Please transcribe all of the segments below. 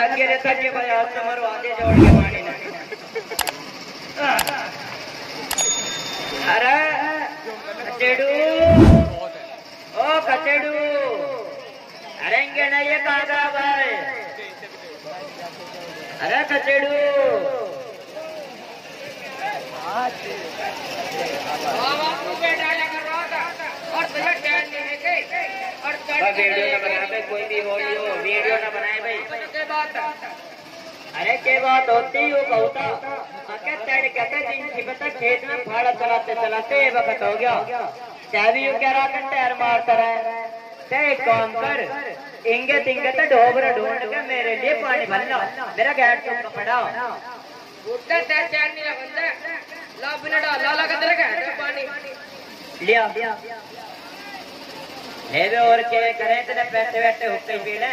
थके भाई आज तुम्हारे आगे जोड़ के पानी ना अरे कचेडू ओ कचेडू अरे इंगे नहीं ये कहाँ भाई अरे कचेडू वीडियो न बनाए कोई भी हो वीडियो न बनाए भाई अरे के बात होती हो कहता कहते जिनकी बता खेत में फाड़ा चलाते चलाते ये वक्त हो गया चाबी यू कह रहा था टैर मारता रहा एक काम कर इंगे तिंगे तो ढोबरा ढूंढ के मेरे लिए पानी भर लो मेरा गैट तुम पड़ा लिया ले और क्या करें तेरे बैठे बैठे हुक्के पीड़े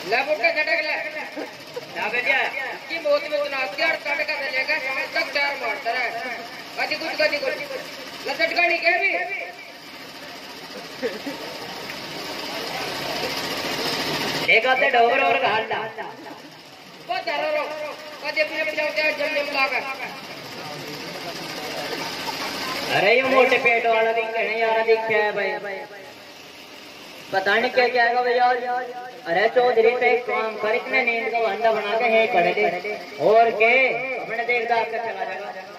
लेबुट्टे झटक ले क्या बेटिया की मौत में चलाते और कट का लेगा तक चार मारता है कदी कुछ लसट गाड़ी के भी देखा ते डोगर और घालना बहुत डरो रो कदी अपने जाते हैं जल्दी लाकर अरे ये मोटे पेट वाला दिख रहा है यार दिख क्या है भाई पता नहीं क्या क्या है भैया अरे चौधरी से एक काम कर इतने नींद का अंडा बना के है खड़े दे और के अपने देख दाग कर चला जाएगा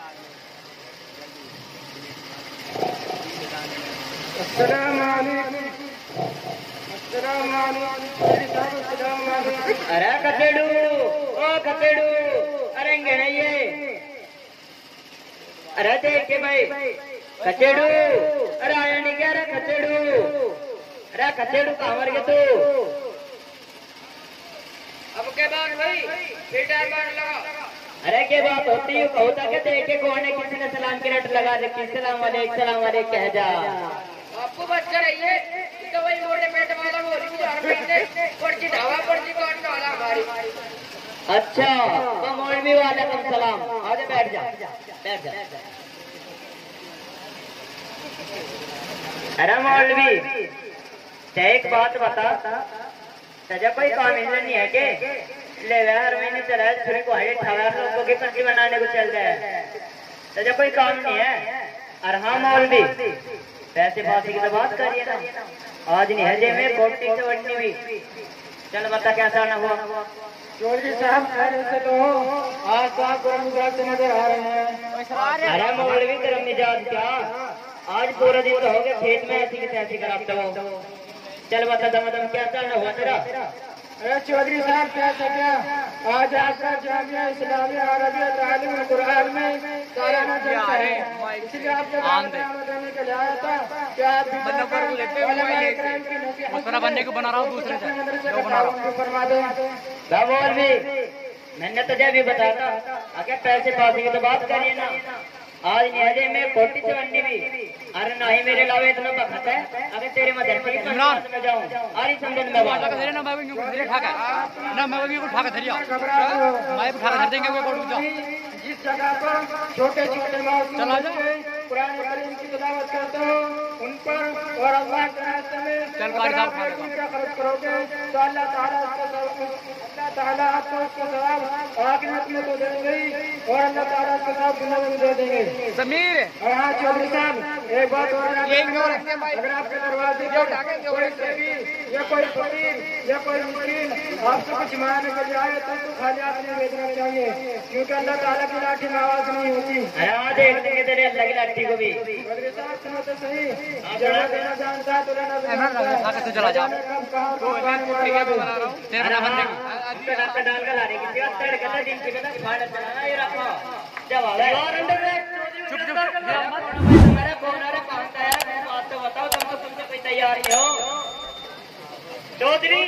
अरे कचेडू ओ कचेडू अरे नहीं है अरे देख के भाई कचेडू अरे आया नहीं क्या अरे कचेडू अरे कचेडू कहाँ मर गया तू अब के बाद भाई फिर टाइम मार लगा अरे के बात होती है कहता के देखे कौन है किसी ने सलाम की रट लगा रखी सलाम वाले कह जा आपको बच्चा रहिए तो वही मोटे पेट वाला बोली ढावा पर्ची काटने वाला हमारी अच्छा तो मौलवी वाले कम सलाम आगे बैठ जा अरे मौलवी एक बात बता तजा कोई काम नहीं है के ले हर महीने चला है को 18 लोगों की पर्ची बनाने को चल रहा है तजा कोई काम नहीं है और हाँ मौलवी पैसे पासी की तो बात करिए ना आज नहीं है जे में कोटी से वटनी हुई चल बता कैसा ना हुआ चौधरी साहब खैर से तो आज तो आप गरम मिजाज से नजर आ रहे हैं अरे मौलवी गरम मिजाज क्या आज पूरा दिन तो हो गया खेत में ऐसी की तैसी कराता हो चल बता दम क्या चलना हुआ तेरा अरे चौधरी साहब क्या आज आपका जामिया इस्लामिया अरबिया तालीम कुरान में सालाना जलसा है इसलिए आपके बताने के लिए आया था कि आप मसला बनने को बना रहा हूँ दूसरे से बना रहा हूँ फरमा दो बोल भी मैंने तो जब भी बताया था अगर पैसे पासी की तो बात करिए ना आज निहजे में कोटी से बननी भी अरे नहीं मेरे लावे इतना बखत है अगर तेरे में धरती में जाऊं आरी समझ में बात तेरे ना मैं भी धीरे ठाका ना मैं भी उठा के धरिया मैं उठा के धर देंगे वो कोट जा जिस जगह पर छोटे छोटे लोग चला जा कुरान करीम की तिलावत करते हो उन पर और अल्लाह के रास्ते में चल कारी साहब खर्च करोगे तो अल्लाह ताला आपको उसका सवाब आखिरत में तो देंगे और अल्लाह ताला उसका सवाब दुनिया में दे देंगे समीर और हाँ चौधरी साहब एक बात और अगर आपके दरवाजे कोई गरीब या कोई फकीर या कोई मुस्किन आपसे कुछ मांगने के लिए आए तो खाली हाथ नहीं भेजना चाहिए क्योंकि अल्लाह ताला की लाठी में आवाज नहीं होती अरे देख देंगे तेरे अल्लाह की लाठी को भी चौधरी साहब सुनो तो सही जहाँ देना जानता है तो लेना भी जानता है चला जा तेरा डाल कर ला रही किसी बात कर कहता दिन की कहता फाड़ चलाना ये रखो जवाब है और अंदर चुप तुम्हारा कौन आ रहा कौन सा है मैं बात तो बताओ तुमको तुमसे कोई तैयारी हो चौधरी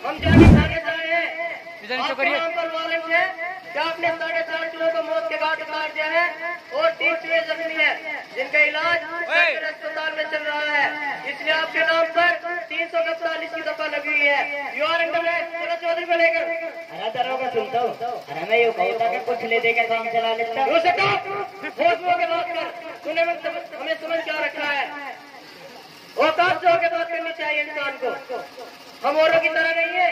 हम जाने सारे जाए आपके नाम पर वारंट है क्या आपने 4.5 किलो को मौत के घाट उतार दिया है और 30 जख्मी है जिनका इलाज अस्पताल में चल रहा है इसलिए आपके नाम पर 300 का नहीं है। यू आर अंडर अरेस्ट, चलो चौधरी को लेकर। अरे दरोगा सुनता हूँ, अरे मैं यूँ कहूँ था कि कुछ ले दे के काम चला लेता। होश में होके बात कर, तूने हमें समझ क्या रखा है? औकात से होके बात करनी चाहिए इंसान को। हम औरों की तरह नहीं है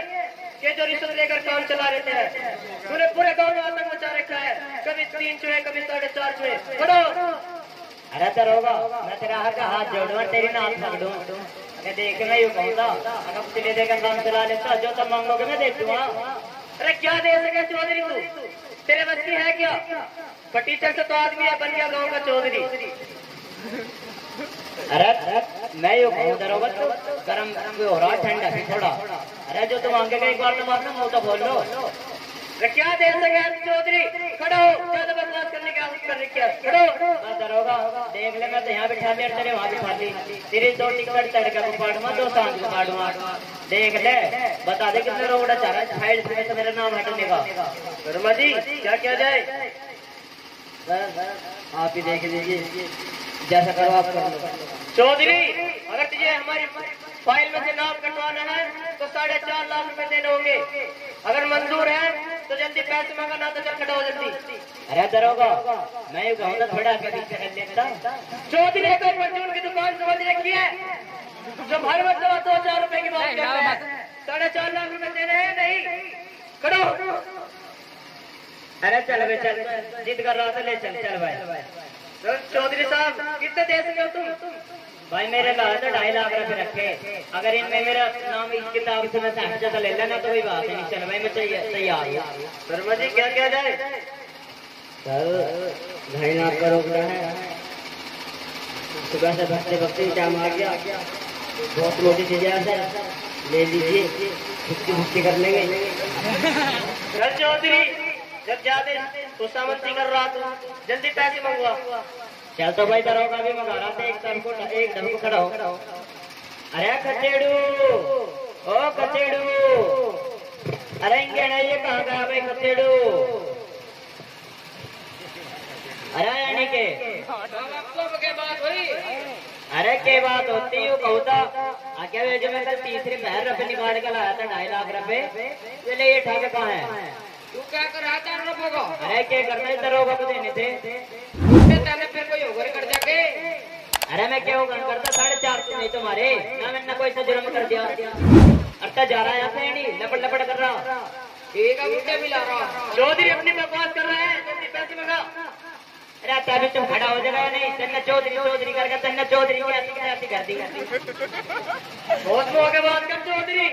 कि जो रिश्वत लेकर काम चला लेते हैं। तूने पूरे गांव में आतंक मचा रखा है, कभी 3 चुहे, कभी 4.5 चुहे। खड़ो। अरे दरोगा, मैं तेरा हर का हाथ जोड़ूं और तेरी नाक पकड़ूं। अरे देख मैं यूँ कहूँ था, अगर कुछ ले दे के काम चला लेता, जो तुम मांगोगे मैं दे दूंगा। अरे क्या दे सके चौधरी तू? तेरे बस की है क्या? फटीचर से तो आदमी है, बन गया गाँव का चौधरी। अरे मैं यूँ कहूँ दरोगा, तो गरम हो रहा ठंडा भी थोड़ा। अरे जो तुम मांगेगा एक बार तो मारना, मुँह तो खोल लो। अरे क्या दे सके चौधरी? खड़ो, ज्यादा बकवास करने की आदत कर रखी है। खड़ो। दरोगा देख ले, मैं तो यहाँ बिठा लिया, तेरे वहाँ बिठा ली। तेरी 2 टिकट तड़का को काटूंगा, 2 सांझ को काटूंगा। देख ले, बता दे कितने रोड़ा चाह रहा है। साइड से तो मेरा नाम हटने का। शर्मा जी क्या किया जाए? आप ही देख लीजिए, जैसा करो आप कर लो। चौधरी अगर तुझे हमारी फाइल में से नाम कटवाना है तो 4.5 लाख रुपए देने होंगे। अगर मंजूर है तो जल्दी पैसे मांगा, ना तो चल कटाओ जल्दी। अरे दरोगा मैं यूँ कहूँ तो थोड़ा के पीछे कर लेता। चौधरी ने कोई परचून की दुकान समझ रखी है जो हर मतलब 2-4 रुपए की बात करता है। 4.5 लाख रुपए देने हैं नहीं? करो। अरे चल भाई चल, जिद कर रहा था, ले चल चल भाई। चौधरी साहब कितने दे सके हो तुम? भाई मेरे लाए तो 2.5 लाख रुपए रखे। अगर इनमें मेरा नाम इस किताब से मैं सहमत तो ले लेना, तो कोई बात नहीं। चल भाई मैं तैयार हूँ। शर्मा जी क्या किया जाए? सर 2.5 लाख का रोक रहा है। सुबह से बचते बचते टाइम आ गया। बहुत मोटी चीजें है सर, ले लीजिए, भुक्ति कर लेंगे। सर चौधरी जब ज्यादा खुशामंदी कर रहा था, जल्दी पैसे मंगवा। चल तो भाई दरोगा भी मंगा रहा था, एक दम को खड़ा हो। अरे कचेड़ू, ओ कचेड़ू, अरे इंगेड़ा ये कहाँ गया भाई कचेड़ू? अरे यानी के बात हुई? अरे के बात होती हूँ कहता क्या जो मैं कल 30 पैर रुपए निकाल के लाया था 2.5 लाख रुपए, चले ये ठाके कहाँ है? तू क्या कर रहा था रुपयों को? अरे क्या करना है, दरोगा को देने थे। फिर कोई होकर कर जाके? अरे मैं क्या होगा करता, 4.5 नहीं तुम्हारे ना, मैंने कोई सा जुर्म कर दिया। अट्टा जा रहा है यहाँ से नहीं, लपट लपट कर रहा। ठीक है मुझे भी ला रहा। चौधरी अपनी बकवास कर रहा है, जल्दी पैसे मंगा। अरे तभी तुम खड़ा हो जाएगा नहीं, तन्ना चौधरी चौधरी करके तन्ना चौधरी की ऐसी कर दी। बहुत में होकर बात कर चौधरी,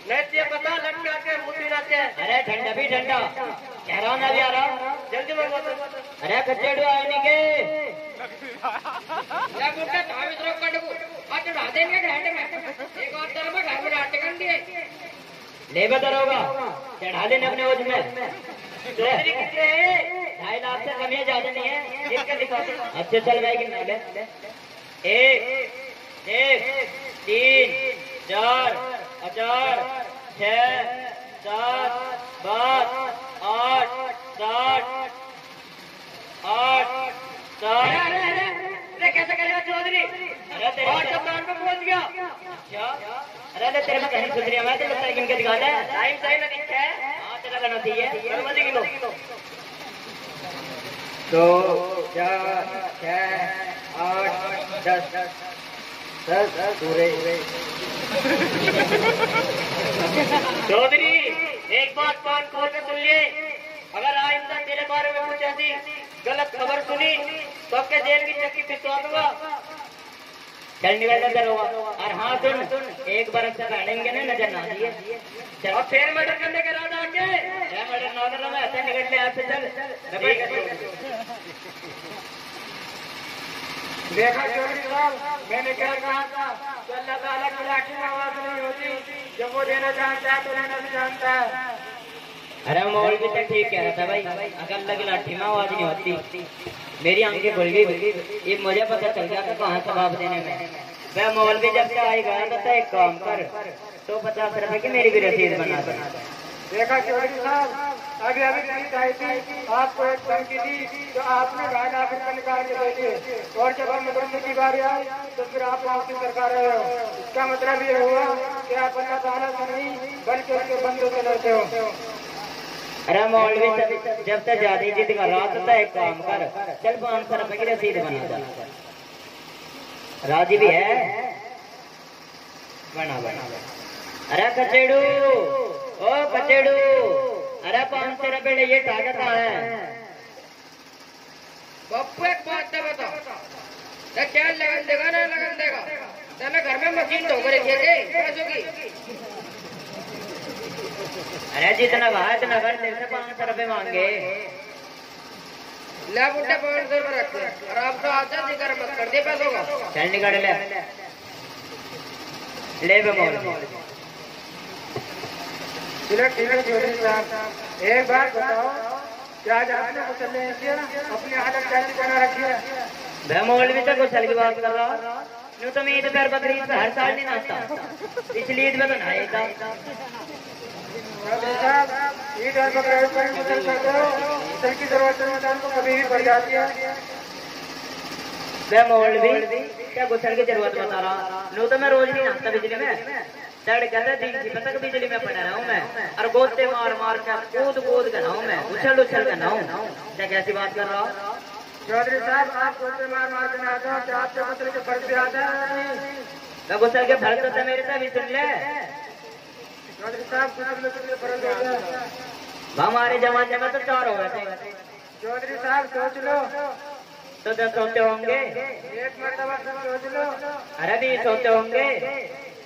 नहीं पता लटका के मुझे लाते हैं। अरे ठंडा भी ठंडा, कह रहा हूँ ना भी आ रहा। जल्दी मंगवा। अरे कचेड़ू आने के क्या बोलते हैं? धावित रोक कर दो, आज चढ़ा देंगे घंटे में। एक और तरफ घर में डांटे कर दिए। ले दरोगा चढ़ा देने अपने ओझ में। चौधरी कितने हैं? 2.5 लाख से कम है, ज्यादा नहीं है। जिसका दिखाते अच्छे चल रहा है कि नहीं? 1 2 3 4 5 6 7 8 8 अरे कैसे करेगा चौधरी? अरे तेरे और जब मान पे पहुंच गया। क्या? अरे तेरे में कहीं सुधरी मैं तो लगता है किनके दिखाता है। टाइम सही ना दिखता है। हाँ तेरा करना चाहिए। किलो 2 4 6 8 10 पूरे। चौधरी एक बात कान खोल के सुन लिए, अगर आइंदा तेरे बारे में कुछ ऐसी गलत खबर सुनी तो आपके जेल की चक्की फिसवा दूंगा। चल निवेदन होगा। और हाँ सुन, एक बार से काटेंगे ना, नजर ना दिए। और फिर मर्डर करने के इरादा आके मर्डर ना कर रहा मैं, ऐसे निकल ले आपसे। चल देखा चौधरी साहब, मैंने क्या कहा था? अल्लाह ताला की लाठी में आवाज नहीं होती, जब वो देना चाहता है तो लेना भी जानता है। अरे मौल भी तो ठीक कह रहा था भाई, अगर लगी लाठी में आवाज नहीं होती। मेरी आंखें खुल गई, ये मुझे पता चल गया था कहाँ जवाब देने में। वह मौल भी जब से आई गया तो एक काम कर, 150 रुपए की मेरी भी रसीद बना दे। देखा चौधरी साहब, अभी अभी नहीं आई थी, आपको एक धमकी दी तो आपने 2.5 लाख रुपए निकाल के दे दिए, और जब हम मदरसे की बारी आई तो फिर आप वापसी कर रहे हो। इसका मतलब ये हुआ कि आप अल्लाह ताला से नहीं बल्कि उसके बंदों से लड़ते हो। अरे मौलवी जब तक ज्यादा जिद कर रहा तो एक काम कर, चल 500 रुपए की रसीद बना दे। राजी भी है, बना बना। अरे कचेड़ू, ओ कचेड़ू, अरे 500 रुपए ये ताकत है। बापू एक बात बता, क्या लगन देगा ना लगन देगा? तेने घर में मशीन ढोकर रखी है पैसों की? अरे जितना कहा इतना कर, तेरे से 500 रुपए मांगे। ले बुढ़े 500 रुपए रखे और आप तो आजा जिक्र मत कर दिए पैसों का। चल निकाल ले मौलवी। चलो ठीक है चौधरी साहब, एक बात बताओ, क्या आज आपने मुसल्ले किया अपनी हालत कैसी बना रखी है? मैं मौलवी से गुस्सल की बात कर रहा, यूं तो मैं ईद पर बकरीद पे हर साल नहीं नाचता, पिछली ईद में तो नहाया था। चौधरी साहब, ईद और बकरीद पर मुसल करते हो, मुसल की जरूरत इंसान को कभी भी पड़ जाती है। मैं मौलवी क्या गुस्सल की जरूरत बता रहा, यूं तो मैं रोज नहीं नाचता बिजली में, सड़ कहते दिन की तक बिजली में पड़ा रहा हूँ मैं, और गोते मार मार कर कूद कूद कर नहाऊं मैं, उछल उछल कर नहाऊं। क्या कैसी बात कर रहा हूँ? चौधरी साहब, आप गोते मार मार के नहाते हो, क्या आपके गुस्सल के फर्क भी आता है? मैं गुस्सल के फर्क तो मेरे से भी सुन ले। चौधरी साहब, गुस्सल के फर्क होता है। हमारे जमाने में तो 4 हो गए थे। चौधरी साहब सोच लो तो 10 होते होंगे, एक मरतबा सोच लो। अरे 20 होते होंगे,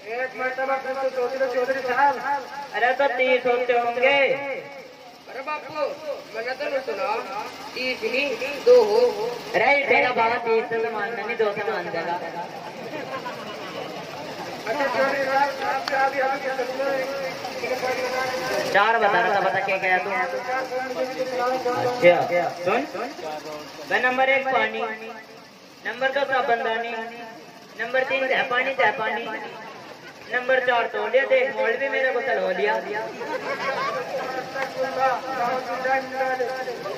एक मरतबा तो सोच लो चौधरी साहब। अरे तो 30 होते होंगे। अरे बापू मैंने तो नहीं सुना 30 नहीं 2 हो। अरे तेरा बाबा 30 से मानना नहीं, 2 से मान देगा। अच्छा चौधरी साहब, आपसे अभी अभी 4 बता रहा था, बता क्या क्या तू? अच्छा सुन, मैं नंबर 1 पानी, नंबर 2 साबनदानी, नंबर 3 पानी, नंबर 4 तोलिया। देख मौलवी मेरे को हो लिया।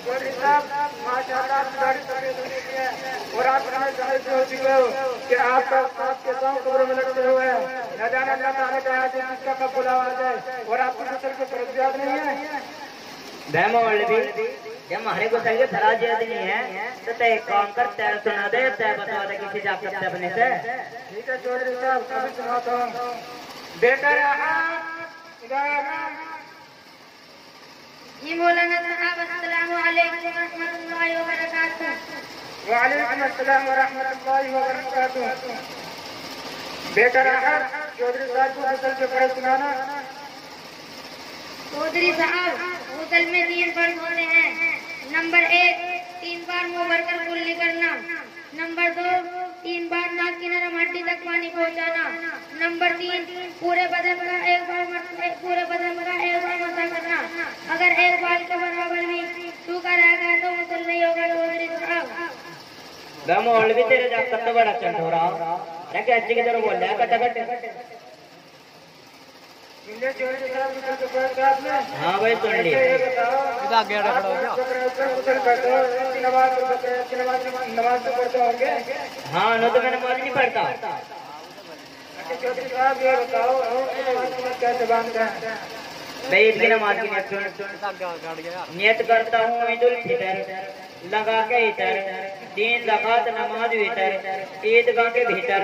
चौधरी साहब, माशाल्लाह गाड़ी और आप हो चुके हो कि आपके गाँव कब्रों में लटके हुए हैं, न जाने अल्लाह ताला का जिसका कब बुलावा आ जाए, और आपको गुस्सल के फर्क याद नहीं है। वह मौलवी जब हमारे गुस्सल के फराज याद नहीं है तो तय एक काम कर, तय सुना दे, तय बता दे किसी जा सकते अपने से। ठीक है चौधरी साहब, अभी सुनाता हूँ। बेटा ये मौलाना साहब अस्सलामु अलैकुम वरहमतुल्लाहि वबरकातुह। वालेकुम अस्सलाम वरहमतुल्लाहि वबरकातुह। बेटा चौधरी साहब को गुस्सल के फर्क सुनाना। चौधरी साहब, गुस्ल में 3 फर्ज होते हैं। नंबर 1, 3 बार मुंह भरकर कुल्ली करना। नंबर 2, 3 बार नाक की नरम हड्डी तक पानी पहुंचाना। नंबर 3, पूरे बदन का एक बार मसा करना। अगर एक बाल के बराबर भी सूखा रहेगा तो गुस्ल नहीं होगा चौधरी साहब। वह मौलवी तेरे जा कत बड़ा चंड हो रहा। अरे कैसे की तरह बोल रहा है कट चौधरी साहब गुस्सल के फर्क आपने। हाँ भाई सुन लिया। आगे खड़ा हो गया। गुस्सल करते हो, नमाज तो पढ़ते होंगे। हाँ नो तो मैं नमाज नहीं पढ़ता। अच्छा चौधरी साहब, ये बताओ कैसे बांधते हैं? मैं ईद की नमाज की नियत नियत करता हूँ। ईद उल फितर लगा के इतर 3 रकात नमाज वितर ईदगाह के भीतर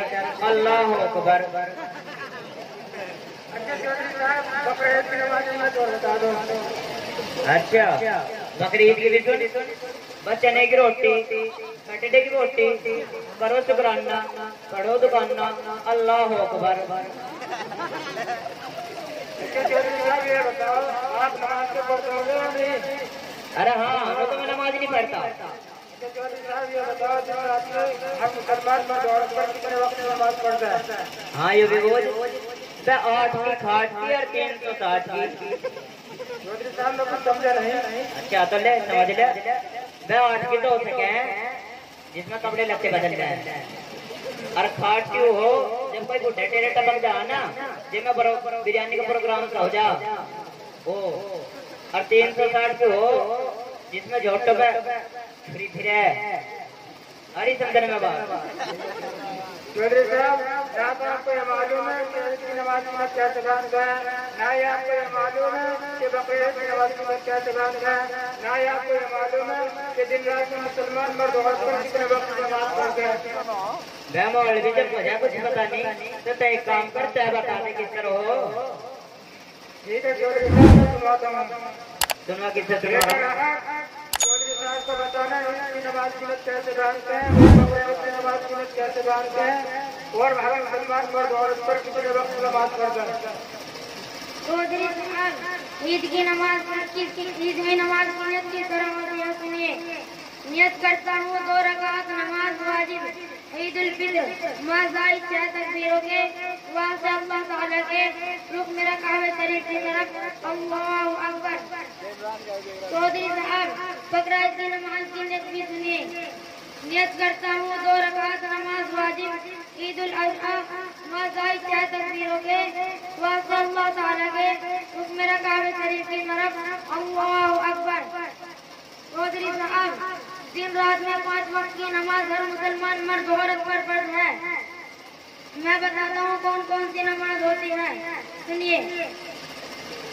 अल्लाह अकबर। अच्छा चौधरी साहब, बकरीद की नमाज में तो बता दो। अच्छा बकरीद की भी सुन, चने की रोटी, कटड़े की रोटी, करो शुक्राना, पढ़ो दुकाना, अल्लाह अकबर। अच्छा चौधरी साहब, ये बताओ आप नमाज तो पढ़ते होंगे या नहीं? अरे हाँ वो तो मैं नमाज नहीं पढ़ता। अच्छा चौधरी साहब, ये बताओ दिन रात में हर मुसलमान मर्द औरत पर कितने वक्त नमाज पढ़ता है? हाँ ये भी बोल, 8 की खाट की और 360 की। चौधरी साहब ने कुछ समझा नहीं। अच्छा तो ले समझ ले, मैं 8 की तो हो सके जिसमें कपड़े लत्ते बदल जाए, और खाट की हो जब कोई बुढ़े टेरे टपक जा ना, जिसमें बिरयानी का प्रोग्राम हो जा और 360 पे हो जिसमें झोटो पे फ्री फिर है हरी समझने में बात चौधरी साहब ना तो आपको ये मालूम है कि ईद की नमाज में क्या तबान का है, ना ही आपको ये मालूम है कि बकरीद की नमाज में क्या तबान का है, ना ही आपको ये मालूम है कि दिन रात में मुसलमान मर्द औरत पर कितने वक्त नमाज पढ़ते हैं। बेमौल भी जब मुझे कुछ पता नहीं तो तय काम करता है बताने किस तरह हो। ठीक है चौधरी साहब मैं सुनाता हूँ। सुनवा किससे सुनवा चौधरी साहब को बताना है कि नमाज की नमाज कैसे बांधते हैं, बकरीद नमाज की नमाज कैसे बांधते हैं और हर मुसलमान मर्द औरत पर कितने वक्त नमाज पढ़ते हैं। चौधरी साहब ईद की नमाज ईद में नमाज की नियत की तरह होती है, सुनिए। नियत करता हूँ 2 रकात नमाज वाजिब ईद उल फित्र माज़ाई 6 तकबीरों के वास्ते अल्लाह ताला के रुख मेरा काबे शरीफ की तरफ अल्लाहु अकबर। चौधरी साहब बकरीद की नमाज की नियत भी सुनिए। नियत करता हूँ 2 रकात नमाज वाजिब ईद उल अज़हा माज़ाई 6 तकबीरों के वास्ते अल्लाह ताला के रुख मेरा काबे शरीफ की तरफ अल्लाहु अकबर। चौधरी साहब दिन रात में 5 वक्त की नमाज हर मुसलमान मर्द औरत पर फर्ज है। मैं बताता हूँ कौन कौन सी नमाज होती है, सुनिए।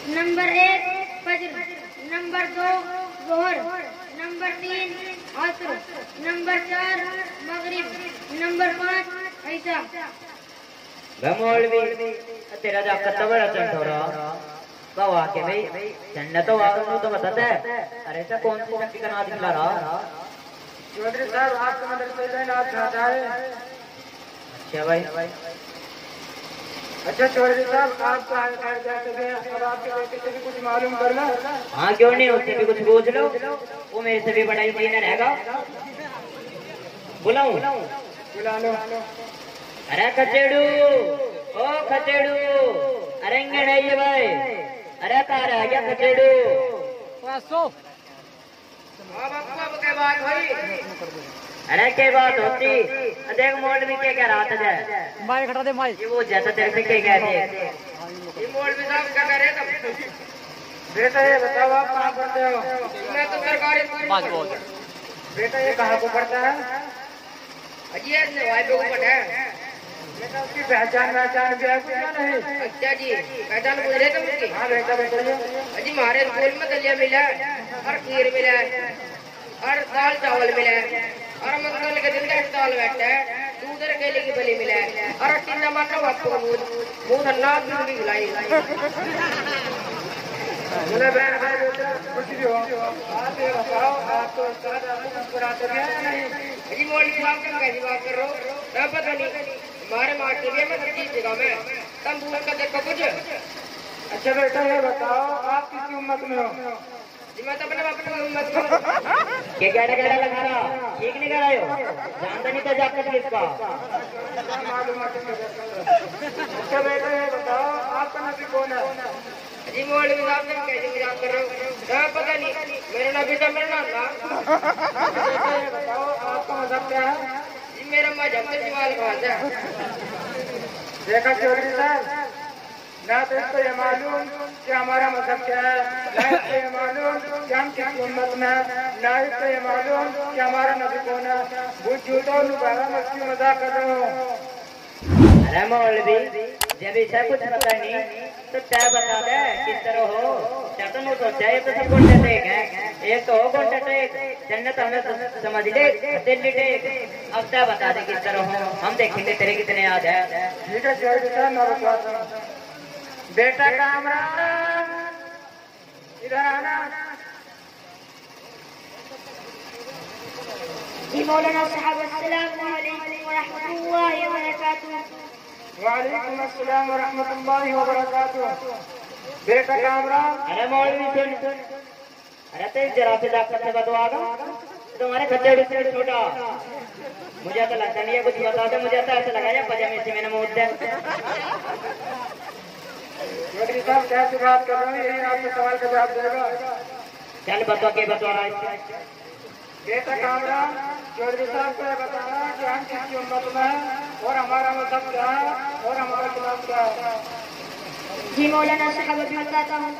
नंबर 1 फज्र, नंबर 2 ज़ोहर, नंबर 3 असर, नंबर 4 मगरिब, नंबर 5 ईशा। बेमौल भी तेरा जाकर तो बड़ा चंट हो रहा बाबा के भाई चंड तो वालों तो बताता है। अरे ऐसा कौन सी शक्ति का नाम दिखला रहा। चौधरी साहब आपका मदरसे का नाम चाहता है। अच्छा भाई अच्छा चौधरी साहब आपका अब आपके बेटे से भी कुछ मालूम करना। हाँ क्यों नहीं, उससे भी कुछ पूछ लो, वो मेरे से भी बड़ा इंजीनियर रहेगा। बुलाऊं? बुला लो। अरे खचेड़ू, ओ खचेड़ू, अरे ये भाई, अरे कहाँ रह गया खचेड़ू? हाँ बापू अब क्या बात हुई? अरे क्या बात होती? देख मोड़ भी क्या रहा था जाए माई खड़ा दे माई ये वो जैसा तेरे से क्या कहते ये मौलवी साहब क्या कर रहे हैं? बेटा ये बताओ आप कहाँ पढ़ते हो? मैं तो सरकारी स्कूल में बात पढ़ता हूँ। बोल बेटा ये कहाँ को पढ़ता है? अजी ऐसे भाई पे ऊपर है। बेटा उसकी पहचान भी है क्या नहीं? अच्छा जी पहचान पूछ रहे थे उसकी? हाँ बेटा बेटा अजी हमारे स्कूल में दलिया मिला है और खीर मिला है और दाल चावल मिला है और मंगल के दिन का स्टॉल बैठा है, दूध और केले की बली मिला है और टिन्ना मारना बापू का मुंह धन्ना दूध भी खिलाई। बोले बहन भाई बेटा कुछ भी हो आप ये बताओ आपको पढ़ाते हैं नहीं? अजी मौलवी साहब तुम कैसी बात कर रहे हो? मैं पता नहीं हमारे मार्केट में मैं किस जगह में तम दूर का देखो कुछ। अच्छा बेटा ये बताओ आप किसी उम्मत में हो? जी मैं तो अपने बाप की उम्मत में क्या लगा रहा ठीक नहीं कर रहे हो, जानता नहीं था जाकर किसका। मालूम है। अच्छा बेटा ये बताओ आपका नबी कौन है? जी मौलवी साहब तुम कैसे मजाक कर रहे हो? मैं पता नहीं मेरा नबी था मेरा नाम था। बेटा ये बताओ आपका मजहब क्या है? जी मेरा मजहब तो सवाल खास है। देखा चौधरी साहब ना तो इसको ये मालूम कि हमारा मजहब क्या है, ना इसको ये मालूम कि हम किस उम्मत में हैं, ना इसको ये मालूम कि हमारा नबी कौन है। वो झूठा और लुभारा मस्ती मजाक कर रहे हो। अरे मौलवी जब इसे कुछ पता नहीं तो क्या बता दे किस तरह हो। चतन हो सोचा ये तो सब गुंडे टेक है, एक तो हो गुंडे टेक जन्नत हमें समझ ले दिल्ली टेक। अब क्या बता दे किस तरह हो, हम देखेंगे तेरे कितने याद है। ठीक है चौधरी साहब मैं बताता हूँ। बेटा कामरान इधर आना। जी मौलाना साहब अस्सलामु अलैकुम व रहमतुल्लाहि व बरकातुहू। वालेकुम अस्सलाम व रहमतुल्लाहि व बरकातुहू। बेटा कामरान अरे मौलवी सुन, अरे तेरी जरा से जाकर से बतवागा तुम्हारे खच्चड़ से छोटा। मुझे तो लगता नहीं है कुछ बता दे, मुझे तो ऐसा लगा जाए पजामे से मैंने मुँह दे। चौधरी साहब कैसे बात कर रहे हैं? यही आपके सवाल का जवाब देगा। चल बतवा के बतवा रहा है। बेटा कामरान चौधरी साहब को ये बताना कि हम किसकी उम्मत में हैं और हमारा मजहब क्या है और हमारा किताब क्या है। जी मौलाना साहब मैं बताता हूँ।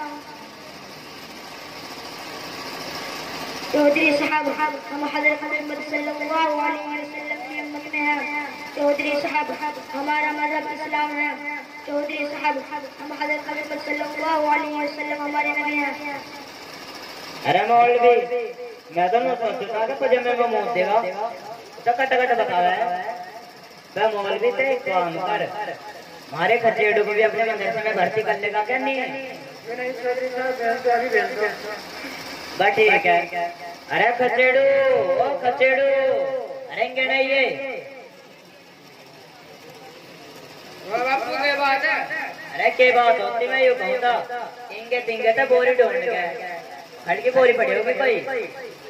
चौधरी साहब हम हज़रत मोहम्मद सल्लल्लाहु अलैहि वसल्लम की उम्मत में हैं। चौधरी साहब हमारा मजहब इस्लाम है। चौधरी साहब हम हज़रत मोहम्मद सल्लल्लाहु अलैहि वसल्लम हमारे नबी हैं। अरे मौलवी मैं तो नहीं सोचता कि कुछ मैं मुंह देगा तो कट कट बतावा है। मैं मौलवी से एक काम कर हमारे खचेड़ू को भी अपने मदरसे में भर्ती कर लेगा क्या नहीं है? नहीं चौधरी साहब भेज दो, अभी भेज दो। बस ठीक है। अरे खचेड़ू ओ खचेड़ू अरेंगे नहीं ये बापू के बात है। अरे के बात होती मैं यूँ कहूँ था इंगे तिंगे तो बोरी ढूंढ गए खड़ की बोरी पड़ी होगी कोई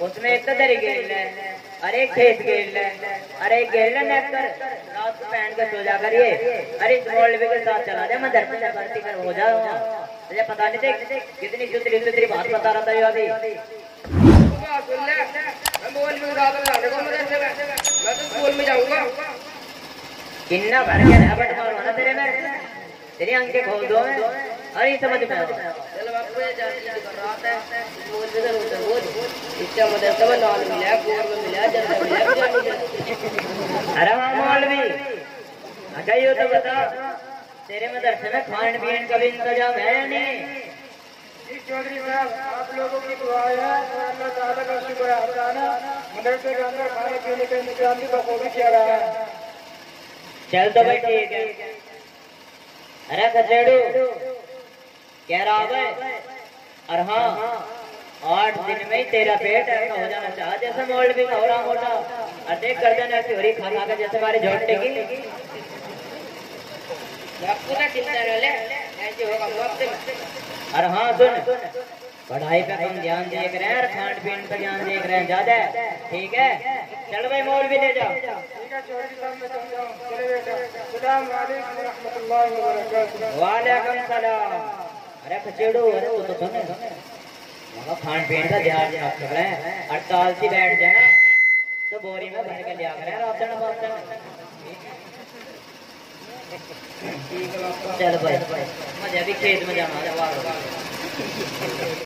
उसमें एक तो दरी गेल है अरे एक खेत गेल है अरे एक गेल है नेकर रात को पहन के सो जा करिए। अरे इस मौलवी के साथ चला जाए मदरसे में भर्ती कर हो जाओ। मुझे पता नहीं थे कितनी सुतरी सुतरी बात बता रहा था ये अभी। सुन ले मैं मोबाइल में उड़ा जाने को मदरसे में मैं तो स्कूल में जाऊंगा। किन्ना भर के रबट मारवाना तेरे में तेरी आंखें खोल दो मैं अरे समझ में आ चलो बापू ये जाती कर रहा था मोबाइल में जरूर जरूर इसका मदरसे में नाल मिला गोर में मिला जल्द मिला। अरे हाँ मौलवी अच्छा ये तो बता तेरे मदरसे में खान पीन का भी इंतजाम है या नहीं? जी चौधरी साहब आप लोगों की दुआ है और अल्लाह ताला का शुक्र है अदाना मदरसे के अंदर खाने पीने का इंतजाम भी बखूबी किया रहा है। चल तो भाई ठीक है। अरे खचेड़ू कह रहा है और हाँ 8 दिन में ही तेरा पेट ऐसा हो जाना चाह जैसे मौलवी का हो रहा मोटा और देख कर देना ऐसी हो रही खा खा कर जैसे हमारी झोंटे की। बापू का चिंता न ले ऐसे होगा वक्त में। और हाँ सुन पढ़ाई पे कम ध्यान देख रहे हैं और खान पीन पे ध्यान देख रहे हैं ज्यादा ठीक है। चल भाई मौलवी ले जाओ। ठीक है चौधरी साहब मैं चलता हूँ। चले बेटा अस्सलाम वालेकुम व रहमतुल्लाहि व बरकातुहू। वालेकुम सलाम। अरे खचेड़ू अरे वो तो सुने खान पीन का ध्यान रख रहे हैं 48 सी बैठ जाना तो बोरी में भर के लिया करें रात चल भाई मजा भी खेत में जाना